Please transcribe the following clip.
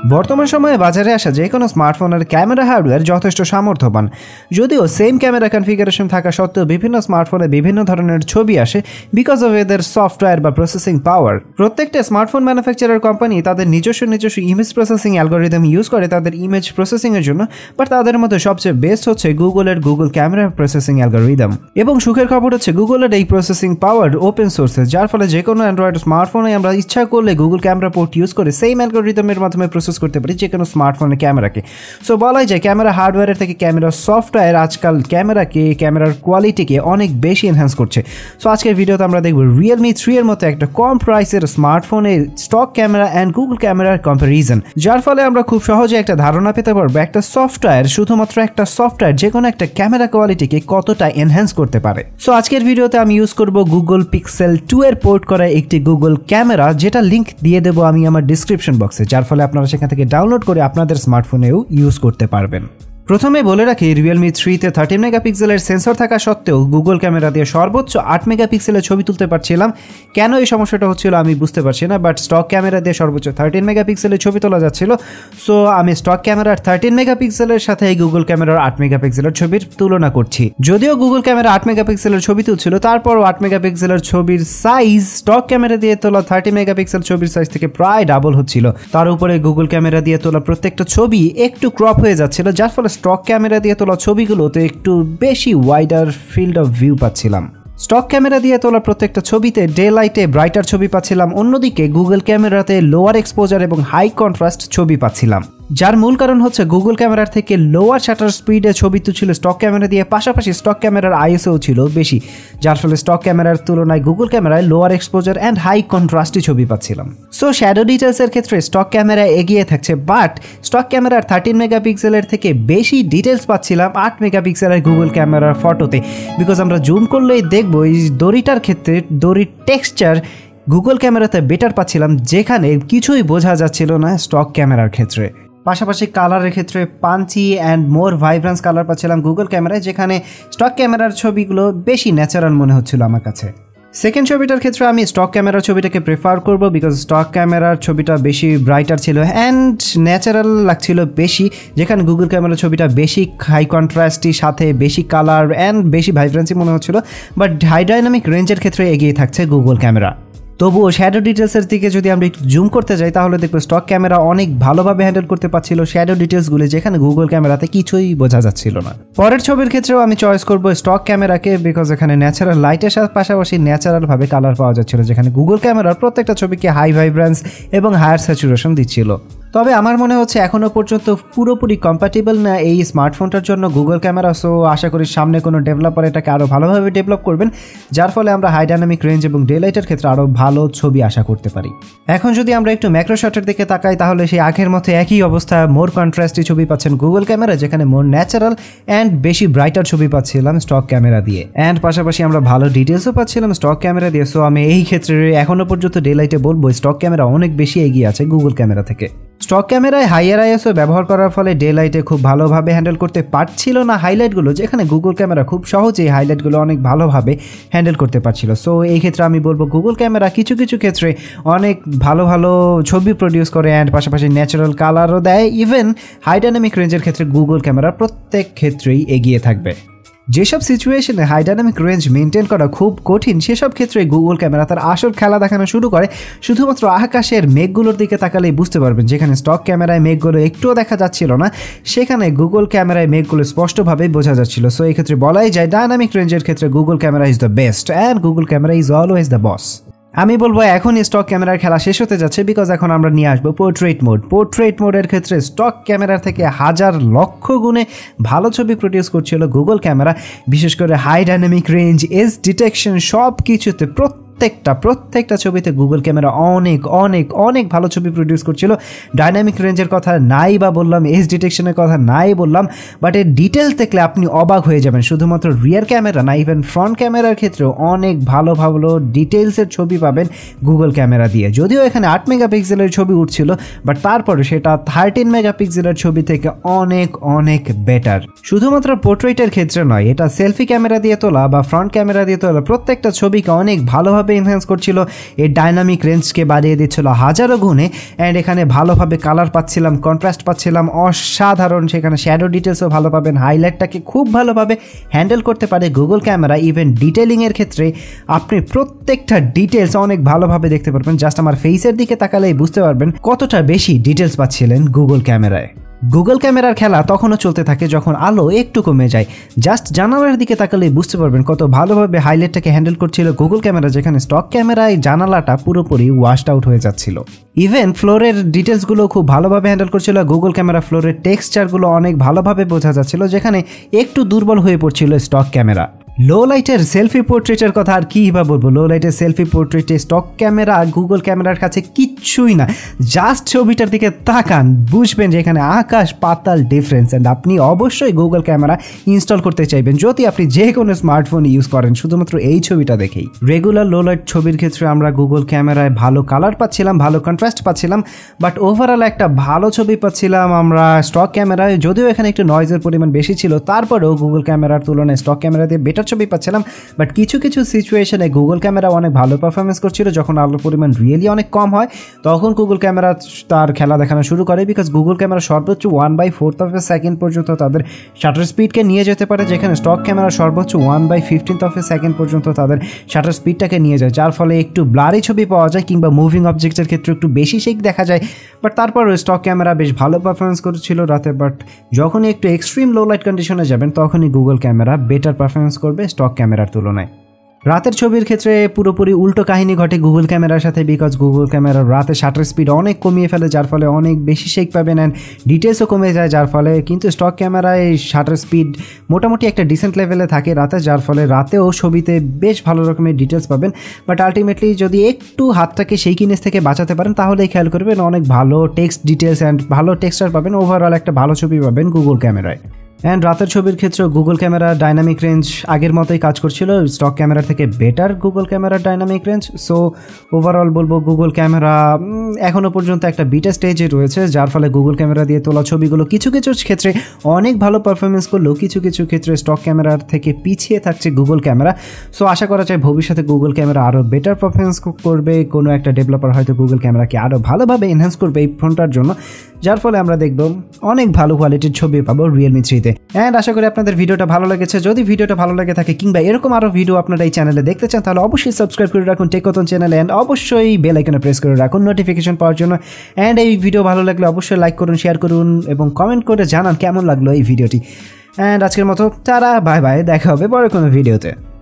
বর্তমান সময়ে বাজারে আসা যে কোনো স্মার্টফোনের ক্যামেরা হার্ডওয়্যার যথেষ্ট সামর্থ্যবান। যদিও সেম ক্যামেরা কনফিগারেশন থাকা সত্ত্বেও বিভিন্ন স্মার্টফোনে বিভিন্ন ধরনের ছবি আসে বিকজ অফ এদের সফটওয়্যার বা প্রসেসিং পাওয়ার। প্রত্যেকটা স্মার্টফোন ম্যানুফ্যাকচারার কোম্পানি তাদের নিজস্ব ইমেজ প্রসেসিং অ্যালগোরিদম ইউজ করে তাদের ইমেজ প্রসেসিংয়ের জন্য, বাট তাদের মধ্যে সবচেয়ে বেস্ট হচ্ছে গুগল ক্যামেরা প্রসেসিং অ্যালগোরিদম। এবং সুখের খবর হচ্ছে গুগলের এই প্রসেসিং পাওয়ার ওপেন সোর্সের, যার ফলে যে কোনো অ্যান্ড্রয়েড স্মার্টফোনে আমরা ইচ্ছা করলে গুগল ক্যামেরা পোর্ট ইউজ করে সেম অ্যালগোরিদমের মাধ্যমে প্রসেস করতে পারি যে কোনো স্মার্টফোনের ক্যামেরাকে। সো বলাই যায় ক্যামেরা হার্ডওয়্যারের থেকে ক্যামেরা সফটওয়্যার আজকাল ক্যামেরার কোয়ালিটিকে অনেক বেশি এনহ্যান্স করছে। সো আজকের ভিডিওতে আমরা দেখব Realme 3 এর মতো একটা কম প্রাইসের স্মার্টফোনের স্টক ক্যামেরা অ্যান্ড গুগল ক্যামেরার কম্প্যারিজন, যার ফলে আমরা খুব সহজে একটা ধারণা পেতে পারবো একটা সফটওয়্যার, শুধুমাত্র একটা সফটওয়্যার যে কোনো একটা ক্যামেরা কোয়ালিটিকে কতটা এনহ্যান্স করতে পারে। সো আজকের ভিডিওতে আমি ইউজ করব গুগল পিক্সেল 2 এর পোর্ট করা একটি গুগল ক্যামেরা, যেটা লিঙ্ক দিয়ে দেবো আমি আমার ডিসক্রিপশন বক্সে, যার ফলে আপনারা সেখান থেকে ডাউনলোড করে আপনাদের স্মার্টফোনেও ইউজ করতে পারবেন। প্রথমে বলে রাখি Realme 3 তে 13 মেগাপিক্সেলের সেন্সর থাকা সত্ত্বেও গুগল ক্যামেরা দিয়ে সর্বোচ্চ 8 মেগাপিক্সেলের ছবি তুলতে পারছিলাম। কেন এই সমস্যাটা হচ্ছিল আমি বুঝতে পারছি না, বাট স্টক ক্যামেরা দিয়ে সর্বোচ্চ 13 মেগাপিক্সেলের ছবি তোলা যাচ্ছিল। সো আমি স্টক ক্যামেরার 13 মেগাপিক্সেলের সাথে এই গুগল ক্যামেরার 8 মেগাপিক্সেলের ছবির তুলনা করছি। যদিও গুগল ক্যামেরা 8 মেগাপিক্সেলের ছবি তুলছিল, তারপরও 8 মেগাপিক্সেলের ছবির সাইজ স্টক ক্যামেরা দিয়ে তোলা 30 মেগাপিক্সেল ছবির সাইজ থেকে প্রায় ডাবল হচ্ছিল। তার উপরে গুগল ক্যামেরা দিয়ে তোলা প্রত্যেকটা ছবি একটু ক্রপ হয়ে যাচ্ছিল, যার ফলে স্টক ক্যামেরা দিয়ে তোলা ছবিগুলোতে একটু বেশি ওয়াইডার ফিল্ড অফ ভিউ পাচ্ছিলাম। স্টক ক্যামেরা দিয়ে তোলা প্রত্যেকটা ছবিতে ডে লাইটে ব্রাইটার ছবি পাচ্ছিলাম, অন্যদিকে গুগল ক্যামেরাতে লোয়ার এক্সপোজার এবং হাই কন্ট্রাস্ট ছবি পাচ্ছিলাম, যার মূল কারণ হচ্ছে গুগল ক্যামেরার থেকে লোয়ার শাটার স্পিডে ছবি তুলছিল স্টক ক্যামেরা দিয়ে, পাশাপাশি স্টক ক্যামেরার আইএসও ছিল বেশি, যার ফলে স্টক ক্যামেরার তুলনায় গুগল ক্যামেরায় লোয়ার এক্সপোজার অ্যান্ড হাই কন্ট্রাস্টই ছবি পাচ্ছিলাম। সো শ্যাডো ডিটেলসের ক্ষেত্রে স্টক ক্যামেরা এগিয়ে থাকছে, বাট স্টক ক্যামেরার 13 মেগাপিক্সেলের থেকে বেশি ডিটেলস পাচ্ছিলাম 8 মেগাপিক্সেলের গুগল ক্যামেরার ফটোতে, বিকজ আমরা জুম করলেই দেখবো এই দড়িটার ক্ষেত্রে দড়ির টেক্সচার গুগল ক্যামেরাতে বেটার পাচ্ছিলাম, যেখানে কিছুই বোঝা যাচ্ছিল না স্টক ক্যামেরার ক্ষেত্রে। পাশাপাশি কালারের ক্ষেত্রে Panji and more vibrance colour পাচ্ছিলাম গুগল ক্যামেরায়, যেখানে স্টক ক্যামেরার ছবিগুলো বেশি ন্যাচারাল মনে হচ্ছিল আমার কাছে। সেকেন্ড ছবিটার ক্ষেত্রে আমি স্টক ক্যামেরার ছবিটাকে প্রেফার করব, বিকজ স্টক ক্যামেরার ছবিটা বেশি ব্রাইটার ছিল অ্যান্ড ন্যাচারাল লাগছিল বেশি, যেখানে গুগল ক্যামেরার ছবিটা বেশি হাই কন্ট্রাস্টি সাথে বেশি কালার অ্যান্ড বেশি ভাইব্রেন্সি মনে হচ্ছিল, বাট হাই ডাইনামিক রেঞ্জের ক্ষেত্রে এগিয়ে থাকছে গুগল ক্যামেরা। তবুও শ্যাডো ডিটেলসের দিকে যদি আমরা একটু জুম করতে যাই তাহলে দেখবো স্টক ক্যামেরা অনেক ভালোভাবে হ্যান্ডেল করতে পারছিল শ্যাডো ডিটেলসগুলো, যেখানে গুগল ক্যামেরাতে কিছুই বোঝা যাচ্ছিল না। পরের ছবির ক্ষেত্রেও আমি চয়েস করব স্টক ক্যামেরাকে, বিকজ এখানে ন্যাচারাল লাইটের সাথে পাশাপাশি ন্যাচারালভাবে কালার পাওয়া যাচ্ছিল, যেখানে গুগল ক্যামেরার প্রত্যেকটা ছবিকে হাই ভাইব্রেন্স এবং হায়ার স্যাচুরেশন দিচ্ছিল। তবে আমার মনে হচ্ছে এখনও পর্যন্ত পুরোপুরি কম্প্যাটেবল না এই স্মার্টফোনটার জন্য গুগল ক্যামেরা। সো আশা করি সামনে কোনো ডেভেলপার এটাকে আরও ভালোভাবে ডেভেলপ করবেন, যার ফলে আমরা হাই ডাইনামিক রেঞ্জ এবং ডে লাইটের ক্ষেত্রে আরও ভালো ছবি আশা করতে পারি। এখন যদি আমরা একটু ম্যাক্রোশটের দিকে তাকাই তাহলে সেই আগের মতো একই অবস্থা, মোর কন্ট্রাস্টি ছবি পাচ্ছেন গুগল ক্যামেরা, যেখানে মোর ন্যাচারাল অ্যান্ড বেশি ব্রাইটার ছবি পাচ্ছিলাম স্টক ক্যামেরা দিয়ে, অ্যান্ড পাশাপাশি আমরা ভালো ডিটেলসও পাচ্ছিলাম স্টক ক্যামেরা দিয়ে। সো আমি এই ক্ষেত্রে এখনও পর্যন্ত ডে লাইটে বলবো স্টক ক্যামেরা অনেক বেশি এগিয়ে আছে গুগল ক্যামেরা থেকে। স্টক ক্যামেরায় হাইয়ার আইএসও ব্যবহার করার ফলে ডে লাইটে খুব ভালোভাবে হ্যান্ডেল করতে পারছিল না হাইলাইটগুলো, যেখানে গুগল ক্যামেরা খুব সহজেই হাইলাইটগুলো অনেক ভালোভাবে হ্যান্ডেল করতে পারছিল। সো এই ক্ষেত্রে আমি বলবো গুগল ক্যামেরা কিছু কিছু ক্ষেত্রে অনেক ভালো ভালো ছবি প্রডিউস করে অ্যান্ড পাশাপাশি ন্যাচারাল কালারও দেয়। ইভেন হাই ডাইনামিক রেঞ্জের ক্ষেত্রে গুগল ক্যামেরা প্রত্যেক ক্ষেত্রেই এগিয়ে থাকবে। যেসব সিচুয়েশনে হাই ডাইনামিক রেঞ্জ মেনটেন করা খুব কঠিন, সেসব ক্ষেত্রে গুগল ক্যামেরা তার আসল খেলা দেখানো শুরু করে। শুধুমাত্র আকাশের মেঘগুলোর দিকে তাকালেই বুঝতে পারবেন, যেখানে স্টক ক্যামেরায় মেঘগুলো একটুও দেখা যাচ্ছিল না, সেখানে গুগল ক্যামেরায় মেঘগুলো স্পষ্টভাবে বোঝা যাচ্ছিল। সো এই ক্ষেত্রে বলাই যায় ডাইনামিক রেঞ্জের ক্ষেত্রে Google camera is the best and Google camera is always the boss. আমি বলবো এখন স্টক ক্যামেরার খেলা শেষ হতে যাচ্ছে, বিকজ এখন আমরা নিয়ে আসবো পোর্ট্রেট মোড। পোর্ট্রেট মোডের ক্ষেত্রে স্টক ক্যামেরার থেকে হাজার লক্ষ গুণে ভালো ছবি প্রডিউস করছিল গুগল ক্যামেরা, বিশেষ করে high dynamic range, edge detection সব কিছুতে প্রত্যেকটা ছবিতে গুগল ক্যামেরা অনেক অনেক অনেক ভালো ছবি প্রডিউস করছিল। ডাইনামিক রেঞ্জের কথা নাই বা বললাম, এজ ডিটেকশনের কথা নাই বললাম, বাট এর ডিটেলস দেখলে আপনি অবাক হয়ে যাবেন। শুধুমাত্র রিয়ার ক্যামেরা না, ইভেন ফ্রন্ট ক্যামেরার ক্ষেত্রেও অনেক ভালো ভালো ডিটেলসের ছবি পাবেন গুগল ক্যামেরা দিয়ে। যদিও এখানে 8 মেগাপিক্সেলের ছবি উঠছিল, বাট তারপরে সেটা 13 মেগাপিক্সেলের ছবি থেকে অনেক অনেক বেটার। শুধুমাত্র পোর্ট্রেটের ক্ষেত্রে নয়, এটা সেলফি ক্যামেরা দিয়ে তোলা বা ফ্রন্ট ক্যামেরা দিয়ে তোলা প্রত্যেকটা ছবিকে অনেক ভালোভাবে ভালোভাবে এনহ্যান্স করছিল, এর ডাইনামিক রেঞ্জকে বাড়িয়ে দিচ্ছিল হাজারো গুণে। অ্যান্ড এখানে ভালোভাবে কালার পাচ্ছিলাম, কন্ট্রাস্ট পাচ্ছিলাম অসাধারণ, সেখানে শ্যাডো ডিটেলসও ভালো পাবেন, হাইলাইটটাকে খুব ভালোভাবে হ্যান্ডেল করতে পারে গুগল ক্যামেরা। ইভেন ডিটেলিংয়ের ক্ষেত্রে আপনি প্রত্যেকটা ডিটেলস অনেক ভালোভাবে দেখতে পারবেন। জাস্ট আমার ফেসের দিকে তাকালেই বুঝতে পারবেন কতটা বেশি ডিটেলস পাচ্ছিলেন গুগল ক্যামেরায়। গুগল ক্যামেরার খেলা তখনও চলতে থাকে যখন আলো একটু কমে যায়। জাস্ট জানালার দিকে তাকালেই বুঝতে পারবেন কত ভালোভাবে হাইলাইটটাকে হ্যান্ডেল করছিল গুগল ক্যামেরা, যেখানে স্টক ক্যামেরায় জানালাটা পুরোপুরি ওয়াশড আউট হয়ে যাচ্ছিল। ইভেন ফ্লোরের ডিটেলসগুলো খুব ভালোভাবে হ্যান্ডেল করছিল গুগল ক্যামেরা, ফ্লোরের টেক্সচারগুলো অনেক ভালোভাবে বোঝা যাচ্ছিল, যেখানে একটু দুর্বল হয়ে পড়ছিল স্টক ক্যামেরা। লো লাইটের সেলফি পোর্ট্রেটের কথা আর কী বা বলবো, লো লাইটের সেলফি পোর্ট্রেটে স্টক ক্যামেরা গুগল ক্যামেরার কাছে কিচ্ছুই না। জাস্ট ছবিটার দিকে তাকান, বুঝবেন যে এখানে আকাশ পাতাল ডিফারেন্স। অ্যান্ড আপনি অবশ্যই গুগল ক্যামেরা ইনস্টল করতে চাইবেন যদি আপনি যে কোনো স্মার্টফোন ইউজ করেন, শুধুমাত্র এই ছবিটা দেখেই। রেগুলার লো লাইট ছবির ক্ষেত্রে আমরা গুগল ক্যামেরায় ভালো কালার পাচ্ছিলাম, ভালো কন্ট্রাস্ট পাচ্ছিলাম, বাট ওভারঅল একটা ভালো ছবি পাচ্ছিলাম আমরা স্টক ক্যামেরায়। যদিও এখানে একটু নয়েজের পরিমাণ বেশি ছিল, তারপরেও গুগল ক্যামেরার তুলনায় স্টক ক্যামেরা দিয়ে বেটার ছবি পাচ্ছিলাম। বাট কিছু কিছু সিচুয়েশনে গুগল ক্যামেরা অনেক ভালো পারফরমেন্স করছিল। যখন আলোর পরিমাণ রিয়েলি অনেক কম হয় তখন গুগল ক্যামেরা তার খেলা দেখানো শুরু করে, বিকজ গুগল ক্যামেরা সর্বোচ্চ 1/4 সেকেন্ড পর্যন্ত তাদের শাটার স্পিডকে নিয়ে যেতে পারে, যেখানে স্টক ক্যামেরা সর্বোচ্চ 1/15 সেকেন্ড পর্যন্ত তাদের শাটার স্পিডটাকে নিয়ে যায়, যার ফলে একটু ব্লারি ছবি পাওয়া যায় কিংবা মুভিং অবজেক্টের ক্ষেত্রে একটু বেশি শেক দেখা যায়। বাট তারপরও স্টক ক্যামেরা বেশ ভালো পারফরমেন্স করেছিল রাতে। বাট যখনই একটু এক্সট্রিম লো লাইট কন্ডিশনে যাবেন তখনই গুগল ক্যামেরা বেটার পারফরমেন্স করবে স্টক ক্যামেরার তুলনায়। রাতের ছবির ক্ষেত্রে পুরোপুরি উল্টো কাহিনী ঘটে গুগল ক্যামেরার সাথে, বিকজ গুগল ক্যামেরার রাতে শাটার স্পিড অনেক কমিয়ে ফেলে, যার ফলে অনেক বেশি শেক পাবেন অ্যান্ড ডিটেলসও কমে যায়, যার ফলে কিন্তু স্টক ক্যামেরায় শাটার স্পিড মোটামুটি একটা ডিসেন্ট লেভেলে থাকে রাতে, যার ফলে রাতেও ছবিতে বেশ ভালো রকমের ডিটেলস পাবেন। বাট আলটিমেটলি যদি একটু হাতটাকে শেকিনেস থেকে বাঁচাতে পারেন তাহলেই খেয়াল করবেন অনেক ভালো টেক্সট ডিটেলস অ্যান্ড ভালো টেক্সচার পাবেন, ওভারঅল একটা ভালো ছবি পাবেন গুগল ক্যামেরায়। অ্যান্ড রাতের ছবির ক্ষেত্রেও গুগল ক্যামেরা ডাইনামিক রেঞ্জ আগের মতোই কাজ করছিল, স্টক ক্যামেরা থেকে বেটার গুগল ক্যামেরার ডাইনামিক রেঞ্জ। সো ওভারঅল বলবো গুগল ক্যামেরা এখনও পর্যন্ত একটা বিটা স্টেজে রয়েছে, যার ফলে গুগল ক্যামেরা দিয়ে তোলা ছবিগুলো কিছু কিছু ক্ষেত্রে অনেক ভালো পারফরমেন্স করলেও কিছু কিছু ক্ষেত্রে স্টক ক্যামেরার থেকে পিছিয়ে থাকছে গুগল ক্যামেরা। সো আশা করা যায় ভবিষ্যতে গুগল ক্যামেরা আরও বেটার পারফরমেন্স করবে, কোনো একটা ডেভেলপার হয়তো গুগল ক্যামেরাকে আরও ভালোভাবে এনহ্যান্স করবে এই ফোনটার জন্য, যার ফলে আমরা দেখব অনেক ভালো কোয়ালিটির ছবি পাবো Realme 3-তে। অ্যান্ড আশা করি আপনাদের ভিডিওটা ভালো লেগেছে। যদি ভিডিওটা ভালো লেগে থাকে কিংবা এরকম আরও ভিডিও আপনারা এই চ্যানেলে দেখতে চান তাহলে অবশ্যই সাবস্ক্রাইব করে রাখুন KOTHON চ্যানেলে, অ্যান্ড অবশ্যই বেল আইকনে প্রেস করে রাখুন নোটিফিকেশন পাওয়ার জন্য। অ্যান্ড এই ভিডিও ভালো লাগলে অবশ্যই লাইক করুন, শেয়ার করুন এবং কমেন্ট করে জানান কেমন লাগলো এই ভিডিওটি। অ্যান্ড আজকের মতো টাটা, বাই বাই, দেখা হবে পরে কোনো ভিডিওতে।